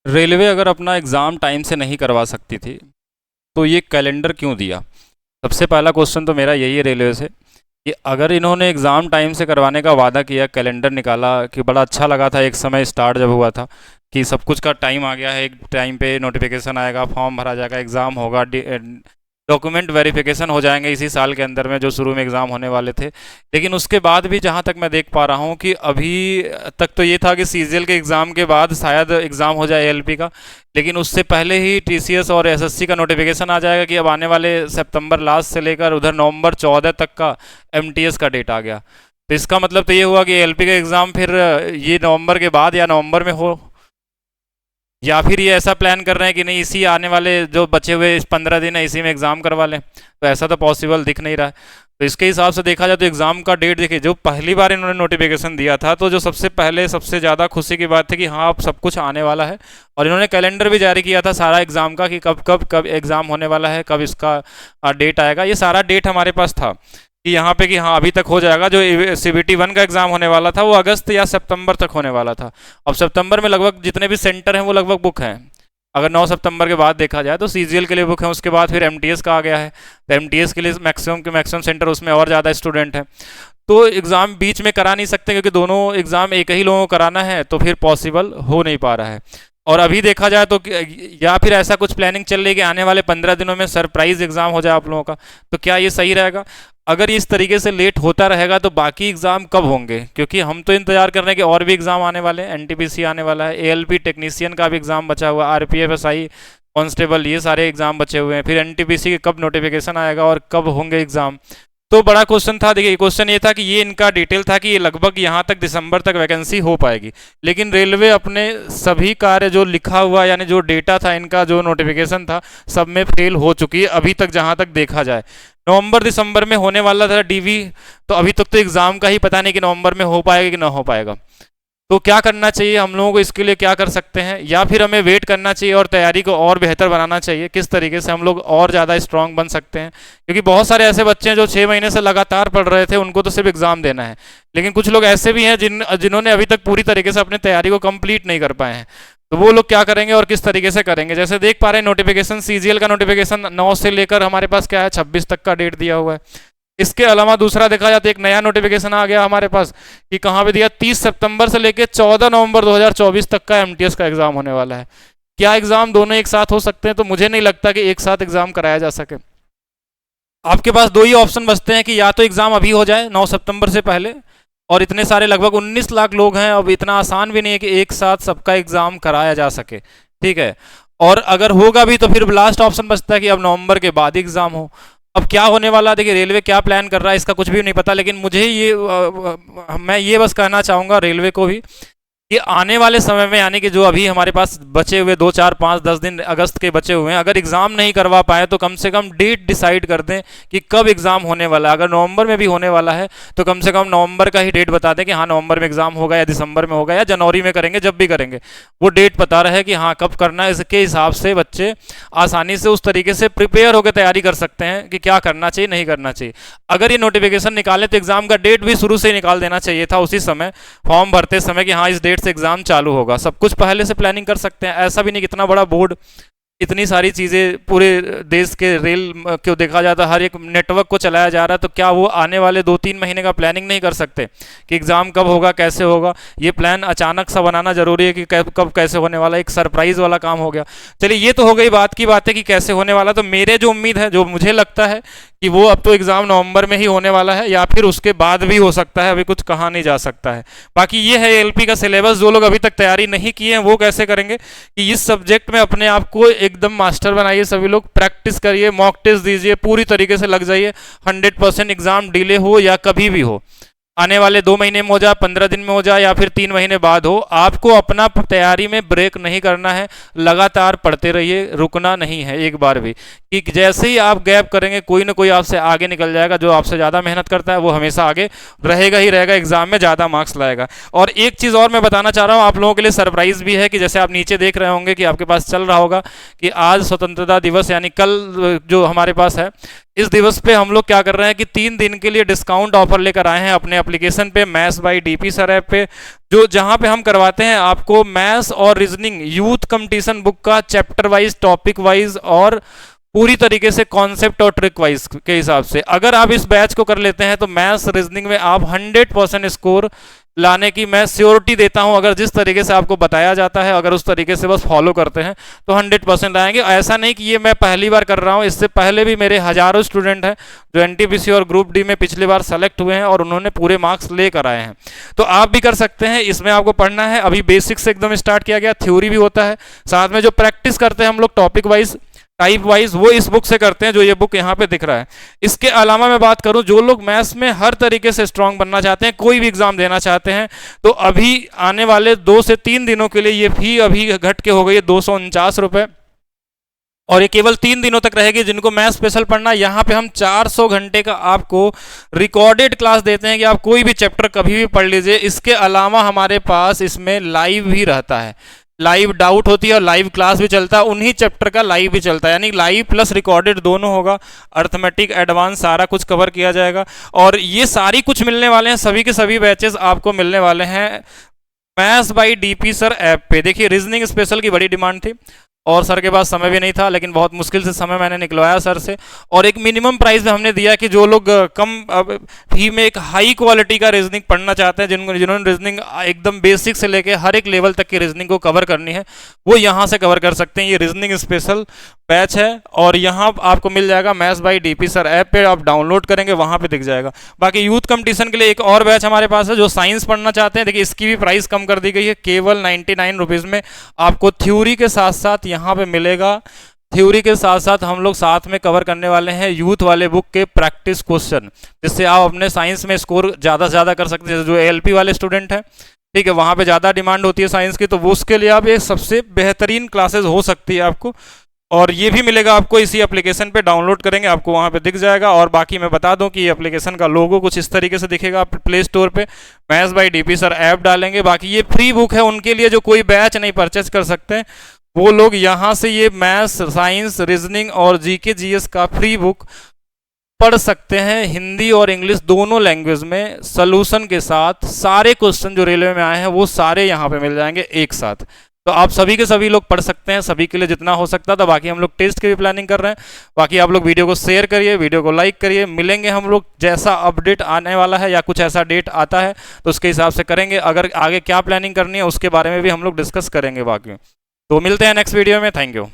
Railway अगर अपना exam time से नहीं करवा सकती थी तो ये कैलेंडर क्यों दिया? सबसे पहला क्वेश्चन तो मेरा यही है रेलवे से कि अगर इन्होंने एग्ज़ाम टाइम से करवाने का वादा किया, कैलेंडर निकाला कि बड़ा अच्छा लगा था एक समय स्टार्ट जब हुआ था कि सब कुछ का टाइम आ गया है, एक टाइम पे नोटिफिकेशन आएगा, फॉर्म भरा जाएगा, एग्ज़ाम होगा, डॉक्यूमेंट वेरिफिकेशन हो जाएंगे इसी साल के अंदर में जो शुरू में एग्ज़ाम होने वाले थे। लेकिन उसके बाद भी जहाँ तक मैं देख पा रहा हूँ कि अभी तक तो ये था कि सीजीएल के एग्ज़ाम के बाद शायद एग्ज़ाम हो जाए एएलपी का, लेकिन उससे पहले ही टीसीएस और एसएससी का नोटिफिकेशन आ जाएगा कि अब आने वाले सितंबर लास्ट से लेकर उधर नवंबर 14 तक का एमटीएस का डेट आ गया। तो इसका मतलब तो ये हुआ कि एएलपी का एग्ज़ाम फिर ये नवंबर के बाद या नवंबर में हो, या फिर ये ऐसा प्लान कर रहे हैं कि नहीं इसी आने वाले जो बचे हुए इस 15 दिन है इसी में एग्ज़ाम करवा लें। तो ऐसा तो पॉसिबल दिख नहीं रहा है। तो इसके हिसाब से देखा जाए तो एग्ज़ाम का डेट देखिए, जो पहली बार इन्होंने नोटिफिकेशन दिया था तो जो सबसे पहले सबसे ज़्यादा खुशी की बात थी कि हाँ अब सब कुछ आने वाला है, और इन्होंने कैलेंडर भी जारी किया था सारा एग्ज़ाम का कि कब कब कब एग्ज़ाम होने वाला है, कब इसका डेट आएगा। ये सारा डेट हमारे पास था कि यहाँ पे कि हाँ अभी तक हो जाएगा। जो सीबीटी 1 का एग्ज़ाम होने वाला था वो अगस्त या सितंबर तक होने वाला था। अब सितंबर में लगभग जितने भी सेंटर हैं वो लगभग बुक हैं। अगर 9 सितंबर के बाद देखा जाए तो सीजीएल के लिए बुक है, उसके बाद फिर एमटीएस का आ गया है, तो एमटीएस के लिए मैक्सिमम के मैक्सिमम सेंटर उसमें और ज़्यादा स्टूडेंट हैं। तो एग्ज़ाम बीच में करा नहीं सकते क्योंकि दोनों एग्ज़ाम एक ही लोगों को कराना है, तो फिर पॉसिबल हो नहीं पा रहा है। और अभी देखा जाए तो या फिर ऐसा कुछ प्लानिंग चल रही है कि आने वाले 15 दिनों में सरप्राइज एग्ज़ाम हो जाए आप लोगों का। तो क्या ये सही रहेगा? अगर इस तरीके से लेट होता रहेगा तो बाकी एग्ज़ाम कब होंगे? क्योंकि हम तो इंतजार कर रहे हैं कि और भी एग्ज़ाम आने वाले हैं, एनटीपीसी आने वाला है, एएलपी टेक्नीशियन का भी एग्ज़ाम बचा हुआ, आरपीएफ एसआई कांस्टेबल, ये सारे एग्ज़ाम बचे हुए हैं। फिर एनटीपीसी के कब नोटिफिकेशन आएगा और कब होंगे एग्ज़ाम? तो बड़ा क्वेश्चन था। देखिए क्वेश्चन ये था कि ये इनका डिटेल था कि ये लगभग यहाँ तक दिसंबर तक वैकेंसी हो पाएगी, लेकिन रेलवे अपने सभी कार्य जो लिखा हुआ यानी जो डेटा था इनका जो नोटिफिकेशन था सब में फेल हो चुकी है अभी तक। जहाँ तक देखा जाए नवंबर दिसंबर में होने वाला था डीवी, तो अभी तक तो एग्ज़ाम का ही पता नहीं कि नवंबर में हो पाएगा कि ना हो पाएगा। तो क्या करना चाहिए हम लोगों को, इसके लिए क्या कर सकते हैं? या फिर हमें वेट करना चाहिए और तैयारी को और बेहतर बनाना चाहिए? किस तरीके से हम लोग और ज़्यादा स्ट्रांग बन सकते हैं? क्योंकि बहुत सारे ऐसे बच्चे हैं जो 6 महीने से लगातार पढ़ रहे थे, उनको तो सिर्फ एग्ज़ाम देना है, लेकिन कुछ लोग ऐसे भी हैं जिन्होंने अभी तक पूरी तरीके से अपनी तैयारी को कंप्लीट नहीं कर पाए हैं। तो वो लोग क्या करेंगे और किस तरीके से करेंगे? जैसे देख पा रहे हैं नोटिफिकेशन, सीजीएल का नोटिफिकेशन 9 से लेकर हमारे पास क्या है 26 तक का डेट दिया हुआ है। इसके अलावा दूसरा देखा जाए तो एक नया नोटिफिकेशन आ गया हमारे पास कि कहाँ पे दिया 30 सितंबर से लेकर 14 नवंबर 2024 तक का एमटीएस का एग्जाम होने वाला है। क्या एग्जाम दोनों एक साथ हो सकते हैं? तो मुझे नहीं लगता कि एक साथ एग्जाम कराया जा सके। आपके पास दो ही ऑप्शन बचते हैं कि या तो एग्जाम अभी हो जाए 9 सितंबर से पहले, और इतने सारे लगभग 19 लाख लोग हैं, अब इतना आसान भी नहीं है कि एक साथ सबका एग्जाम कराया जा सके, ठीक है। और अगर होगा भी तो फिर लास्ट ऑप्शन बचता है कि अब नवंबर के बाद एग्जाम हो। अब क्या होने वाला, देखिए रेलवे क्या प्लान कर रहा है इसका कुछ भी नहीं पता, लेकिन मुझे ये मैं ये बस कहना चाहूँगा रेलवे को भी कि आने वाले समय में, यानी कि जो अभी हमारे पास बचे हुए 2 4 5 10 दिन अगस्त के बचे हुए हैं, अगर एग्ज़ाम नहीं करवा पाए तो कम से कम डेट डिसाइड कर दें कि कब एग्ज़ाम होने वाला है। अगर नवंबर में भी होने वाला है तो कम से कम नवंबर का ही डेट बता दें कि हाँ नवंबर में एग्ज़ाम होगा, या दिसंबर में होगा, या जनवरी में करेंगे, जब भी करेंगे वो डेट पता रहे कि हाँ कब करना है। इसके हिसाब से बच्चे आसानी से उस तरीके से प्रिपेयर होकर तैयारी कर सकते हैं कि क्या करना चाहिए नहीं करना चाहिए। अगर ये नोटिफिकेशन निकाले तो एग्ज़ाम का डेट भी शुरू से ही निकाल देना चाहिए था उसी समय, फॉर्म भरते समय, कि हाँ इस डेट से एग्ज़ाम चालू होगा। सब कुछ पहले से प्लानिंग कर सकते हैं। ऐसा भी नहीं कितना बड़ा बोर्ड, इतनी सारी चीज़ें पूरे देश के रेल को देखा जाता है, हर एक नेटवर्क को चलाया जा रहा है, तो क्या वो आने वाले 2 3 महीने का प्लानिंग नहीं कर सकते कि एग्ज़ाम कब होगा कैसे होगा? ये प्लान अचानक सा बनाना जरूरी है कि कब कैसे होने वाला, एक सरप्राइज वाला काम हो गया। चलिए ये तो हो गई बात की बात है कि कैसे होने वाला। तो मेरे जो उम्मीद है, जो मुझे लगता है कि वो अब तो एग्ज़ाम नवंबर में ही होने वाला है, या फिर उसके बाद भी हो सकता है, अभी कुछ कहा नहीं जा सकता है। बाकी ये है एलपी का सिलेबस, जो लोग अभी तक तैयारी नहीं किए हैं वो कैसे करेंगे कि इस सब्जेक्ट में अपने आप को एकदम मास्टर बनाइए। सभी लोग प्रैक्टिस करिए, मॉक टेस्ट दीजिए, पूरी तरीके से लग जाइए। 100% एग्जाम डिले हो या कभी भी हो, आने वाले 2 महीने में हो जाए, 15 दिन में हो जाए, या फिर 3 महीने बाद हो, आपको अपना तैयारी में ब्रेक नहीं करना है। लगातार पढ़ते रहिए, रुकना नहीं है एक बार भी, कि जैसे ही आप गैप करेंगे कोई ना कोई आपसे आगे निकल जाएगा। जो आपसे ज़्यादा मेहनत करता है वो हमेशा आगे रहेगा ही रहेगा, एग्जाम में ज़्यादा मार्क्स लाएगा। और एक चीज़ और मैं बताना चाह रहा हूँ आप लोगों के लिए, सरप्राइज भी है कि जैसे आप नीचे देख रहे होंगे कि आपके पास चल रहा होगा कि आज स्वतंत्रता दिवस, यानी कल जो हमारे पास है इस दिवस पे हम लोग क्या कर रहे हैं कि 3 दिन के लिए डिस्काउंट ऑफर लेकर आए हैं अपने एप्लीकेशन पे, maths by DP sir app पे, जो जहां पे हम करवाते हैं आपको मैथ्स और रीजनिंग यूथ कंपटीशन बुक का चैप्टर वाइज, टॉपिक वाइज और पूरी तरीके से कॉन्सेप्ट और ट्रिक वाइज के हिसाब से। अगर आप इस बैच को कर लेते हैं तो मैथ्स रीजनिंग में आप 100% स्कोर लाने की मैं श्योरिटी देता हूं। अगर जिस तरीके से आपको बताया जाता है, अगर उस तरीके से बस फॉलो करते हैं तो 100% आएंगे। ऐसा नहीं कि ये मैं पहली बार कर रहा हूं, इससे पहले भी मेरे हजारों स्टूडेंट हैं जो एनटीपीसी और ग्रुप डी में पिछली बार सेलेक्ट हुए हैं और उन्होंने पूरे मार्क्स लेकर आए हैं। तो आप भी कर सकते हैं। इसमें आपको पढ़ना है, अभी बेसिक से एकदम स्टार्ट किया गया, थ्योरी भी होता है, साथ में जो प्रैक्टिस करते हैं हम लोग टॉपिक वाइज, टाइप वाइज, वो इस बुक से करते हैं जो ये बुक यहाँ पे दिख रहा है। इसके अलावा मैं बात करूं, जो लोग मैथ्स में हर तरीके से स्ट्रांग बनना चाहते हैं, कोई भी एग्जाम देना चाहते हैं, तो अभी आने वाले 2 से 3 दिनों के लिए ये फी अभी घट के हो गई है 249 रुपए, और ये केवल 3 दिनों तक रहेगी। जिनको मैथ स्पेशल पढ़ना, यहाँ पे हम 400 घंटे का आपको रिकॉर्डेड क्लास देते हैं कि आप कोई भी चैप्टर कभी भी पढ़ लीजिए। इसके अलावा हमारे पास इसमें लाइव भी रहता है, लाइव डाउट होती है और लाइव क्लास भी चलता है, उन्हीं चैप्टर का लाइव भी चलता है, यानी लाइव प्लस रिकॉर्डेड दोनों होगा। अर्थमेटिक एडवांस सारा कुछ कवर किया जाएगा, और ये सारी कुछ मिलने वाले हैं, सभी के सभी बैचेस आपको मिलने वाले हैं maths by DP sir app पे। देखिए रीजनिंग स्पेशल की बड़ी डिमांड थी और सर के पास समय भी नहीं था, लेकिन बहुत मुश्किल से समय मैंने निकलवाया सर से, और एक मिनिमम प्राइस में हमने दिया कि जो लोग कम फी में एक हाई क्वालिटी का रीजनिंग पढ़ना चाहते हैं, जिन्होंने रीजनिंग एकदम बेसिक से लेके हर एक लेवल तक की रीजनिंग को कवर करनी है, वो यहाँ से कवर कर सकते हैं। ये रीजनिंग स्पेशल बैच है और यहाँ आपको मिल जाएगा maths by DP sir app पे, आप डाउनलोड करेंगे वहाँ पे दिख जाएगा। बाकी यूथ कंपटीशन के लिए एक और बैच हमारे पास है, जो साइंस पढ़ना चाहते हैं, देखिए इसकी भी प्राइस कम कर दी गई है, केवल 99 रुपीज़ में आपको थ्योरी के साथ साथ यहाँ पे मिलेगा। थ्योरी के साथ साथ हम लोग साथ में कवर करने वाले हैं यूथ वाले बुक के प्रैक्टिस क्वेश्चन, जिससे आप अपने साइंस में स्कोर ज़्यादा से ज़्यादा कर सकते हैं। जो एलपी वाले स्टूडेंट हैं, ठीक है, वहाँ पे ज़्यादा डिमांड होती है साइंस की, तो वो उसके लिए आप एक सबसे बेहतरीन क्लासेस हो सकती है आपको, और ये भी मिलेगा आपको इसी एप्लीकेशन पे, डाउनलोड करेंगे आपको वहाँ पे दिख जाएगा। और बाकी मैं बता दूं कि ये एप्लीकेशन का लोगो कुछ इस तरीके से दिखेगा, आप प्ले स्टोर पे maths by DP sir app डालेंगे। बाकी ये फ्री बुक है उनके लिए जो कोई बैच नहीं परचेज कर सकते, वो लोग यहाँ से ये मैथ्स, साइंस, रीजनिंग और जीके जीएस का फ्री बुक पढ़ सकते हैं, हिंदी और इंग्लिश दोनों लैंग्वेज में सॉल्यूशन के साथ। सारे क्वेश्चन जो रेलवे में आए हैं वो सारे यहाँ पे मिल जाएंगे एक साथ, तो आप सभी के सभी लोग पढ़ सकते हैं, सभी के लिए जितना हो सकता था। बाकी हम लोग टेस्ट की भी प्लानिंग कर रहे हैं। बाकी आप लोग वीडियो को शेयर करिए, वीडियो को लाइक करिए। मिलेंगे हम लोग, जैसा अपडेट आने वाला है या कुछ ऐसा डेट आता है तो उसके हिसाब से करेंगे। अगर आगे क्या प्लानिंग करनी है उसके बारे में भी हम लोग डिस्कस करेंगे बाकी। तो मिलते हैं नेक्स्ट वीडियो में। Thank you.